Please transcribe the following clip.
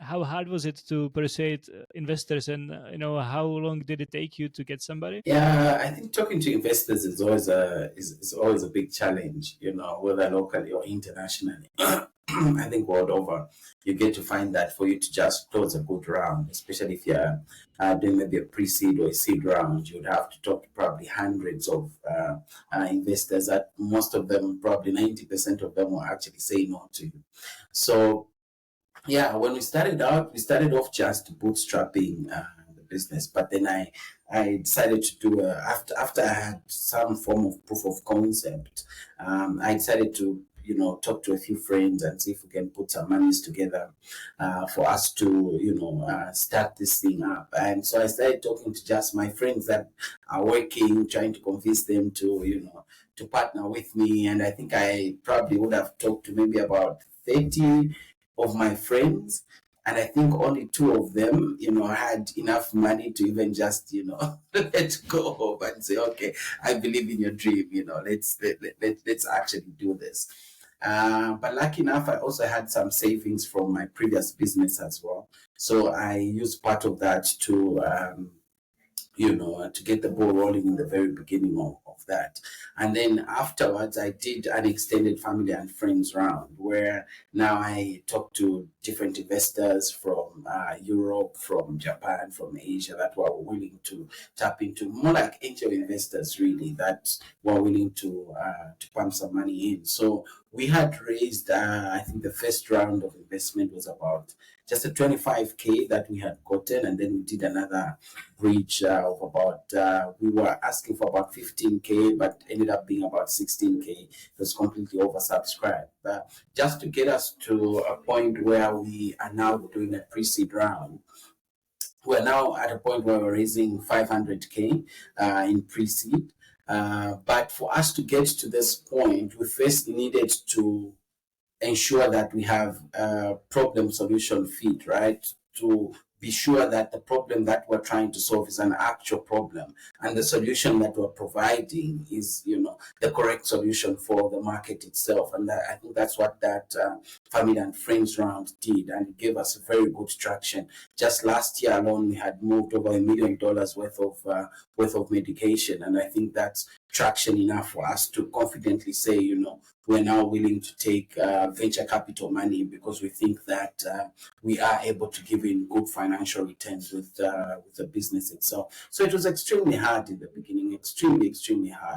how hard was it to persuade investors, and how long did it take you to get somebody? Yeah, I think talking to investors is always is always a big challenge, whether locally or internationally. I think world over, you get to find that for you to just close a good round, especially if you're doing maybe a pre-seed or a seed round, you'd have to talk to probably hundreds of investors. That most of them, probably 90% of them, will actually say no to you. So yeah, when we started out, we started off just bootstrapping the business, but then I decided to do after I had some form of proof of concept. I decided to talk to a few friends and see if we can put some monies together for us to start this thing up. And so I started talking to just my friends that are working, trying to convince them to to partner with me. And I think I probably would have talked to maybe about 30 of my friends, and I think only two of them, had enough money to even just, let go of and say, okay, I believe in your dream, let's actually do this. But lucky enough, I also had some savings from my previous business as well. So I used part of that to to get the ball rolling in the very beginning of that. And then afterwards, I did an extended family and friends round where now I talk to different investors from Europe, from Japan, from Asia that were willing to tap into, more like angel investors really, that were willing to pump some money in. So we had raised, I think the first round of investment was about just a 25K that we had gotten, and then we did another bridge of about, we were asking for about 15K, but ended up being about 16K. It was completely oversubscribed. But just to get us to a point where we are now doing a pre-seed round, we're now at a point where we're raising 500K in pre-seed. But for us to get to this point, we first needed to ensure that we have a problem solution fit, right? To be sure that the problem that we're trying to solve is an actual problem, and the solution that we're providing is, the correct solution for the market itself. And I think that's what that family and friends round did, and it gave us a very good traction. Just last year alone, we had moved over $1 million worth of medication, and I think that's traction enough for us to confidently say, we're now willing to take venture capital money because we think that we are able to give in good financial returns with the business itself. So it was extremely hard in the beginning, extremely hard.